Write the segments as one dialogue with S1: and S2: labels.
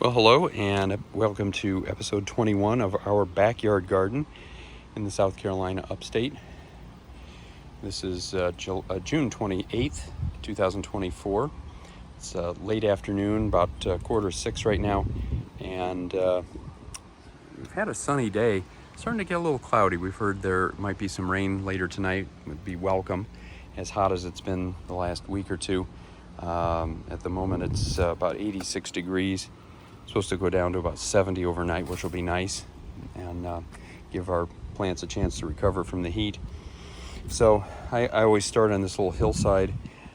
S1: Well, hello and welcome to episode 21 of our backyard garden in the South Carolina upstate. This is June 28th, 2024. It's late afternoon, about 5:45 right now, and we've had a sunny day. It's starting to get a little cloudy. We've heard there might be some rain later tonight. It would be welcome, as hot as it's been the last week or two. At the moment it's about 86 degrees. Supposed to go down to about 70 overnight, which will be nice and give our plants a chance to recover from the heat. So I always start on this little hillside.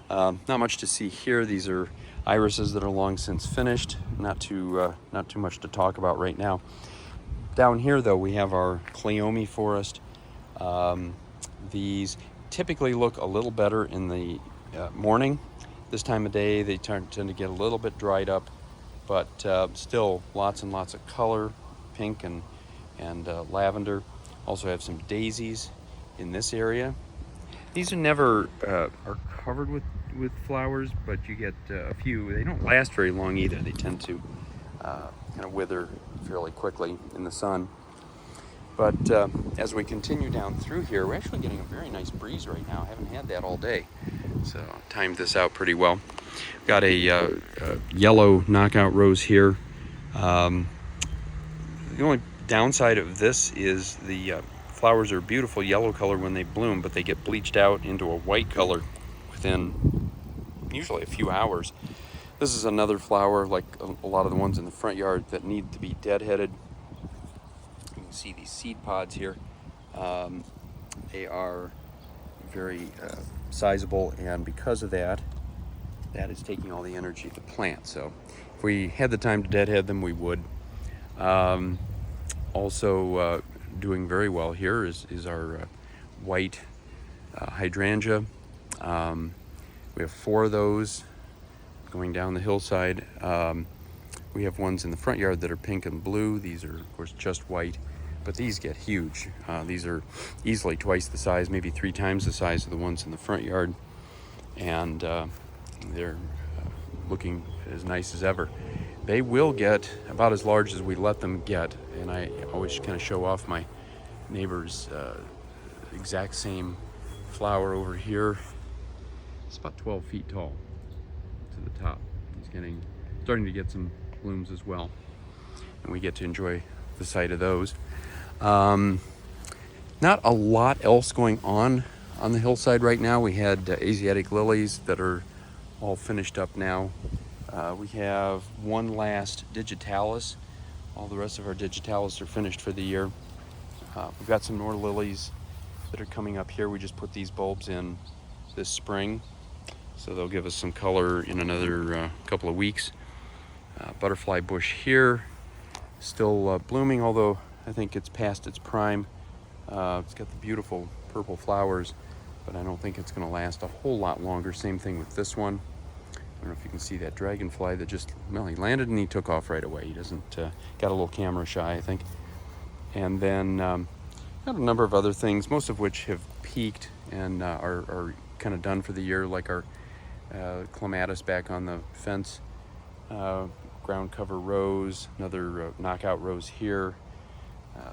S1: Not much to see here. These are irises that are long since finished. Not too much to talk about right now. Down here, though, we have our cleome forest. These typically look a little better in the morning. This time of day, they tend to get a little bit dried up, but still lots and lots of color, pink and lavender. Also have some daisies in this area. These are never are covered with flowers, but you get a few. They don't last very long either. They tend to kind of wither fairly quickly in the sun. But as we continue down through here, we're actually getting a very nice breeze right now. I haven't had that all day, so timed this out pretty well. Got a yellow knockout rose here. The only downside of this is the flowers are beautiful yellow color when they bloom, but they get bleached out into a white color within usually a few hours. This is another flower, like a lot of the ones in the front yard, that need to be deadheaded. You can see these seed pods here. They are very sizable, and because of that, that is taking all the energy of the plant. So if we had the time to deadhead them, we would. Also doing very well here is our white hydrangea. We have 4 of those going down the hillside. We have ones in the front yard that are pink and blue. These are, of course, just white, but these get huge. These are easily twice the size, maybe 3 times the size of the ones in the front yard, and they're looking as nice as ever. They will get about as large as we let them get, and I always kind of show off my neighbor's exact same flower over here. It's about 12 feet tall to the top. He's starting to get some blooms as well, and we get to enjoy the sight of those. Not a lot else going on the hillside right now. We had Asiatic lilies that are all finished up now. We have one last digitalis. All the rest of our digitalis are finished for the year. We've got some more lilies that are coming up here. We just put these bulbs in this spring, so they'll give us some color in another couple of weeks. Butterfly bush here, still blooming, although I think it's past its prime. It's got the beautiful purple flowers, but I don't think it's going to last a whole lot longer. Same thing with this one. I don't know if you can see that dragonfly that he landed and he took off right away. He doesn't, got a little camera shy, I think. And then got a number of other things, most of which have peaked and are kind of done for the year, like our clematis back on the fence, ground cover rose, another knockout rose here,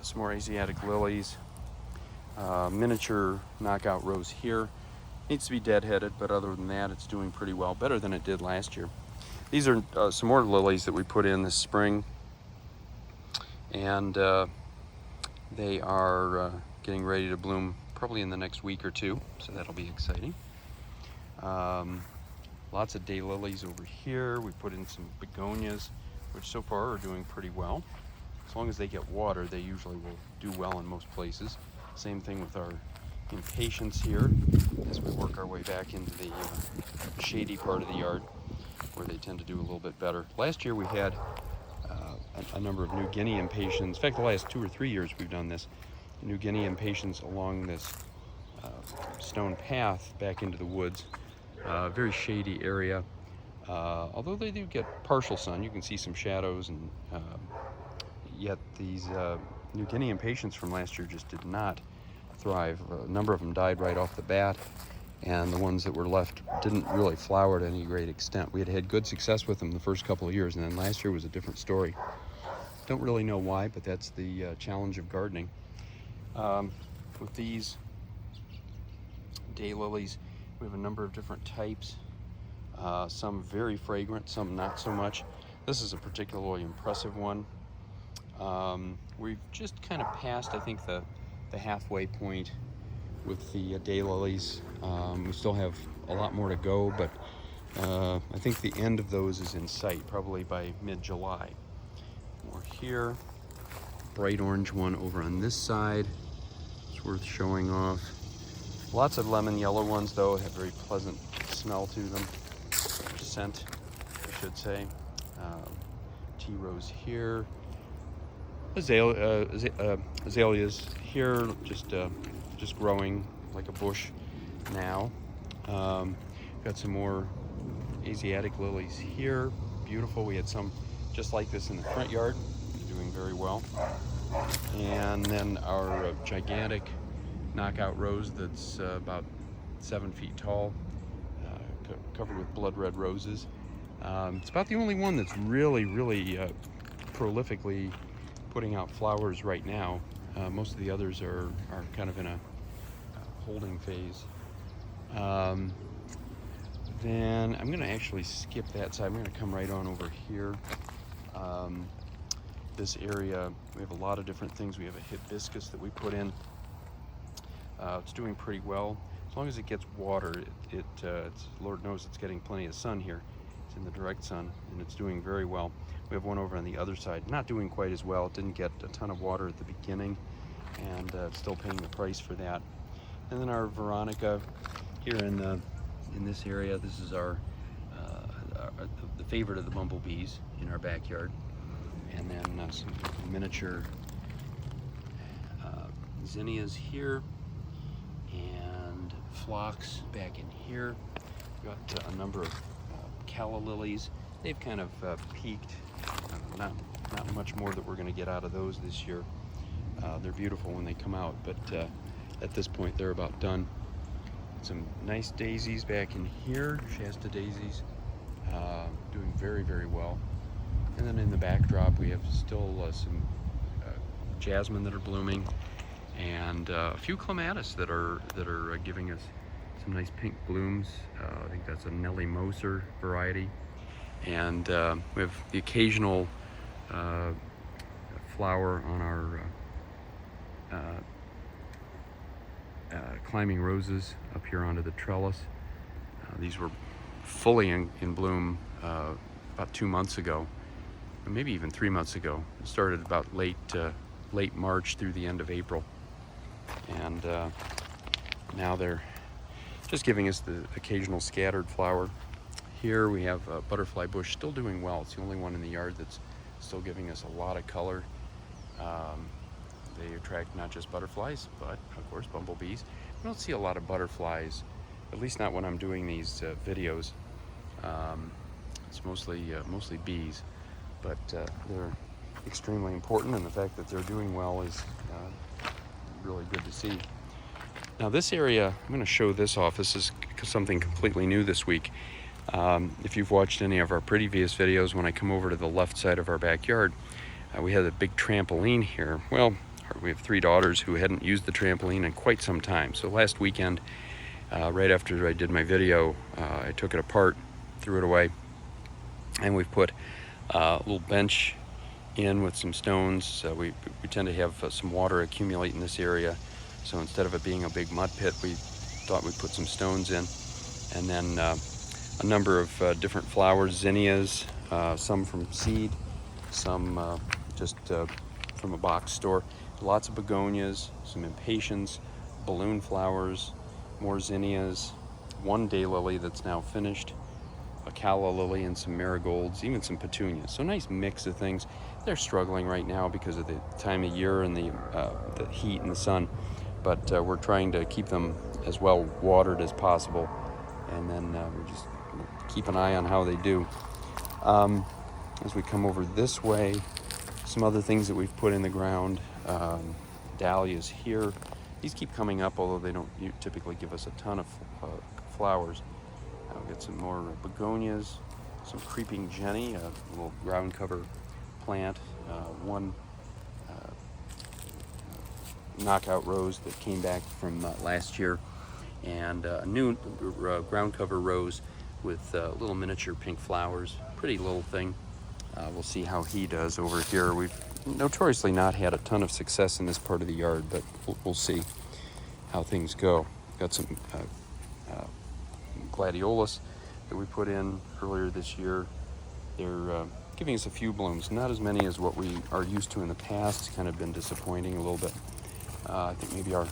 S1: some more Asiatic lilies, miniature knockout rose here. Needs to be deadheaded, but other than that, it's doing pretty well, better than it did last year. These are some more lilies that we put in this spring, and they are getting ready to bloom probably in the next week or two, so that'll be exciting. Lots of daylilies over here. We put in some begonias, which so far are doing pretty well. As long as they get water, they usually will do well in most places. Same thing with our impatiens here as we work our way back into the shady part of the yard, where they tend to do a little bit better. Last year we had a number of New Guinea impatiens. In fact, the last 2 or 3 years we've done this. New Guinea impatiens along this stone path back into the woods. Very shady area. Although they do get partial sun, you can see some shadows, and yet these New Guinea impatiens from last year just did not thrive. A number of them died right off the bat, and the ones that were left didn't really flower to any great extent. We had had good success with them the first couple of years, and then last year was a different story. Don't really know why, but that's the challenge of gardening. With these daylilies, we have a number of different types. Some very fragrant, some not so much. This is a particularly impressive one. We've just kind of passed, I think, the halfway point with the daylilies. We still have a lot more to go, but I think the end of those is in sight, probably by mid-July. More here. Bright orange one over on this side. It's worth showing off. Lots of lemon yellow ones, though, have very pleasant smell to them. Scent, I should say. Tea rose here. Azaleas here, just growing like a bush now. Got some more Asiatic lilies here. Beautiful. We had some just like this in the front yard. Doing very well. And then our gigantic knockout rose that's about 7 feet tall, covered with blood red roses. It's about the only one that's really prolifically putting out flowers right now. Most of the others are kind of in a holding phase. Then I'm going to actually skip that side. I'm going to come right on over here. This area, we have a lot of different things. We have a hibiscus that we put in. It's doing pretty well. As long as it gets water, it's Lord knows it's getting plenty of sun here. It's in the direct sun, and it's doing very well. We have one over on the other side, not doing quite as well. It didn't get a ton of water at the beginning, and still paying the price for that. And then our Veronica here in this area. This is the favorite of the bumblebees in our backyard. And then some miniature zinnias here, and phlox back in here. We've got a number of calla lilies. They've kind of peaked. Not much more that we're going to get out of those this year. They're beautiful when they come out, but at this point they're about done. Some nice daisies back in here, Shasta daisies, doing very well. And then in the backdrop we have still some jasmine that are blooming, and a few clematis that are giving us some nice pink blooms. I think that's a Nellie Moser variety. And we have the occasional flower on our climbing roses up here onto the trellis. These were fully in bloom about 2 months ago, or maybe even 3 months ago. It started about late March through the end of April, and now they're just giving us the occasional scattered flower. Here we have a butterfly bush still doing well. It's the only one in the yard that's still giving us a lot of color. They attract not just butterflies, but of course bumblebees. We don't see a lot of butterflies, at least not when I'm doing these videos. It's mostly bees, but they're extremely important, and the fact that they're doing well is really good to see. Now this area, I'm going to show this off. This is something completely new this week. If you've watched any of our previous videos, when I come over to the left side of our backyard, we had a big trampoline here. Well, we have 3 daughters who hadn't used the trampoline in quite some time. So last weekend, right after I did my video, I took it apart, threw it away, and we've put a little bench in with some stones. We tend to have some water accumulate in this area, so instead of it being a big mud pit, we thought we'd put some stones in. And then a number of different flowers, zinnias, some from seed, some just from a box store. Lots of begonias, some impatiens, balloon flowers, more zinnias, one daylily that's now finished, a calla lily, and some marigolds, even some petunias. So nice mix of things. They're struggling right now because of the time of year and the heat and the sun, but we're trying to keep them as well watered as possible, and then we just keep an eye on how they do. As we come over this way, some other things that we've put in the ground. Dahlias here. These keep coming up, although they don't typically give us a ton of flowers. I'll get some more begonias, some creeping jenny, a little ground cover plant, one knockout rose that came back from last year, and a new ground cover rose with little miniature pink flowers. Pretty little thing. We'll see how he does over here. We've notoriously not had a ton of success in this part of the yard, but we'll see how things go. Got some gladiolus that we put in earlier this year. They're giving us a few blooms, not as many as what we are used to in the past. It's kind of been disappointing a little bit. I think maybe our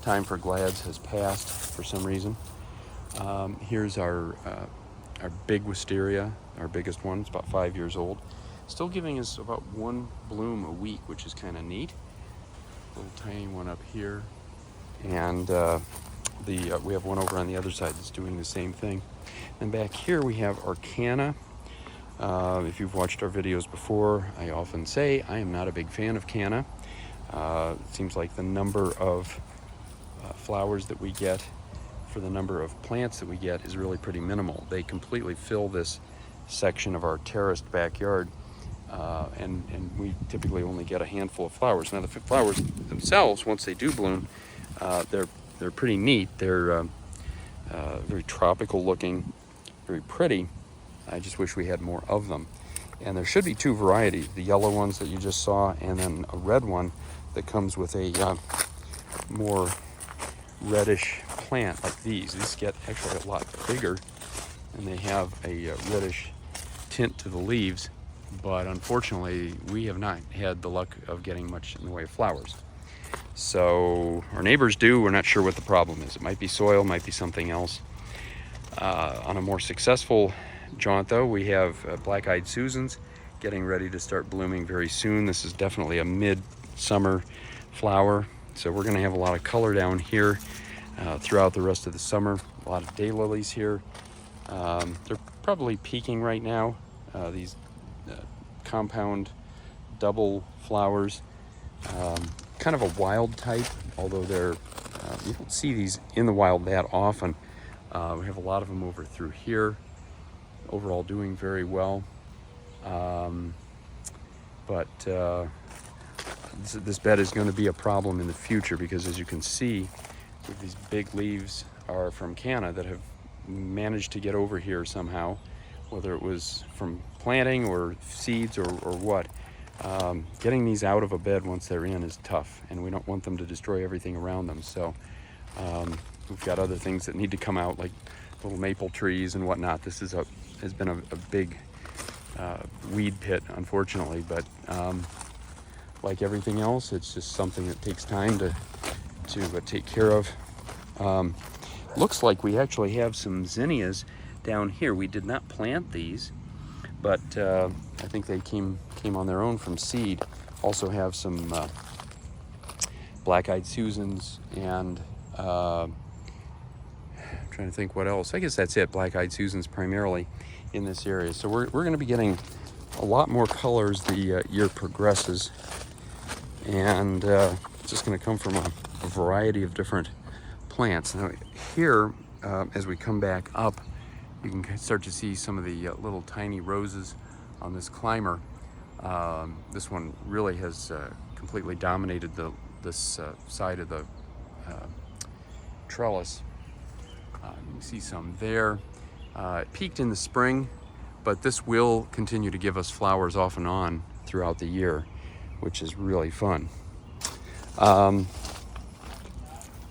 S1: time for glads has passed for some reason. Here's our big wisteria, our biggest one. It's about 5 years old. Still giving us about one bloom a week, which is kind of neat. Little tiny one up here. And we have one over on the other side that's doing the same thing. And back here we have Arcana. If you've watched our videos before, I often say I am not a big fan of Canna. It seems like the number of flowers that we get for the number of plants that we get is really pretty minimal. They completely fill this section of our terraced backyard, and we typically only get a handful of flowers. Now the flowers themselves, once they do bloom, they're pretty neat. They're very tropical looking, very pretty. I just wish we had more of them. And there should be two varieties, the yellow ones that you just saw, and then a red one that comes with a more reddish plant like these. These get actually a lot bigger, and they have a reddish tint to the leaves, but unfortunately we have not had the luck of getting much in the way of flowers. So our neighbors do. We're not sure what the problem is. It might be soil, might be something else. On a more successful jaunt though, we have black-eyed Susans getting ready to start blooming very soon. This is definitely a mid-summer flower, so we're going to have a lot of color down here throughout the rest of the summer. A lot of daylilies here. They're probably peaking right now. These compound double flowers, kind of a wild type, although they're you don't see these in the wild that often. We have a lot of them over through here. Overall doing very well, but this bed is going to be a problem in the future, because as you can see, these big leaves are from Canna that have managed to get over here somehow, whether it was from planting or seeds or what. Getting these out of a bed once they're in is tough, and we don't want them to destroy everything around them. So we've got other things that need to come out, like little maple trees and whatnot. This has been a big weed pit, unfortunately, but like everything else, it's just something that takes time to take care of. Looks like we actually have some zinnias down here. We did not plant these, but I think they came on their own from seed. Also have some black-eyed Susans, and I'm trying to think what else. I guess that's it. Black-eyed Susans primarily in this area. So we're going to be getting a lot more colors the year progresses, and it's just going to come from a variety of different plants. Now here, as we come back up, you can start to see some of the little tiny roses on this climber. This one really has completely dominated this side of the trellis. You can see some there. It peaked in the spring, but this will continue to give us flowers off and on throughout the year, which is really fun.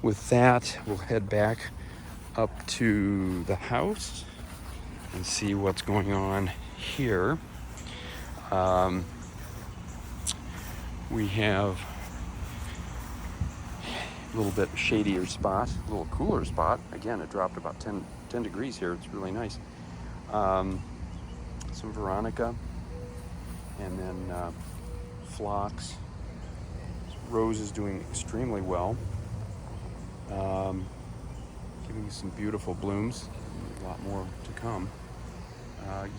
S1: With that, we'll head back up to the house and see what's going on here. We have a little bit shadier spot, a little cooler spot. Again, it dropped about 10 degrees here. It's really nice. Some Veronica, and then phlox. Rose is doing extremely well. Giving you some beautiful blooms. A lot more to come.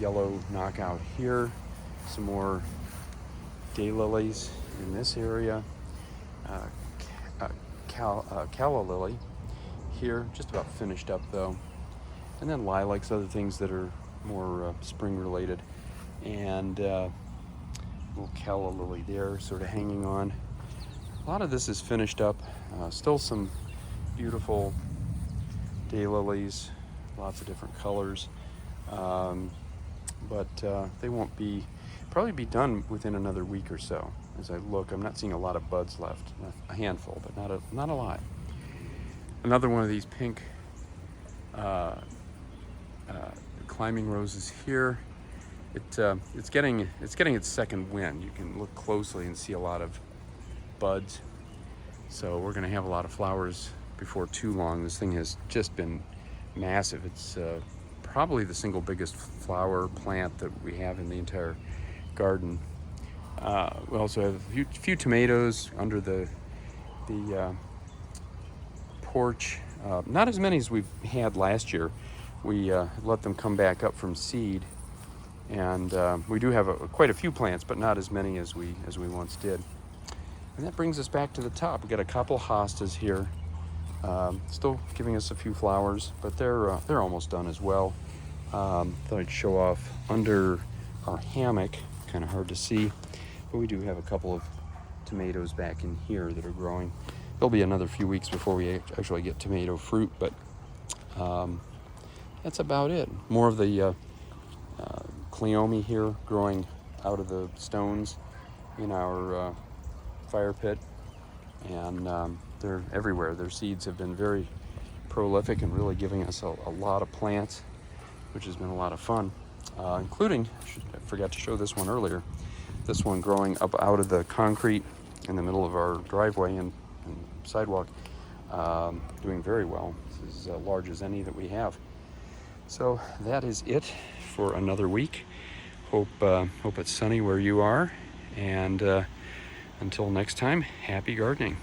S1: Yellow knockout here. Some more daylilies in this area. Calla lily here, just about finished up though. and then lilacs, other things that are more spring related, and little calla lily there sort of hanging on. A lot of this is finished up. Still some beautiful daylilies, lots of different colors, but they won't probably be done within another week or so. As I look, I'm not seeing a lot of buds left, a handful, but not a lot. Another one of these pink climbing roses here. It's getting its second wind. You can look closely and see a lot of buds. So we're going to have a lot of flowers before too long. This thing has just been massive. It's probably the single biggest flower plant that we have in the entire garden. We also have a few tomatoes under the porch. Not as many as we had last year. We let them come back up from seed, and we do have quite a few plants, but not as many as we once did. And that brings us back to the top. We got a couple hostas here, still giving us a few flowers, but they're almost done as well. Thought I'd show off under our hammock. Kind of hard to see, but we do have a couple of tomatoes back in here that are growing. There'll be another few weeks before we actually get tomato fruit, but that's about it. More of the cleome here growing out of the stones in our fire pit, and they're everywhere. Their seeds have been very prolific and really giving us a lot of plants, which has been a lot of fun, including, I forgot to show this one earlier, this one growing up out of the concrete in the middle of our driveway and sidewalk, doing very well. This is as large as any that we have. So that is it for another week. Hope it's sunny where you are, and until next time, happy gardening.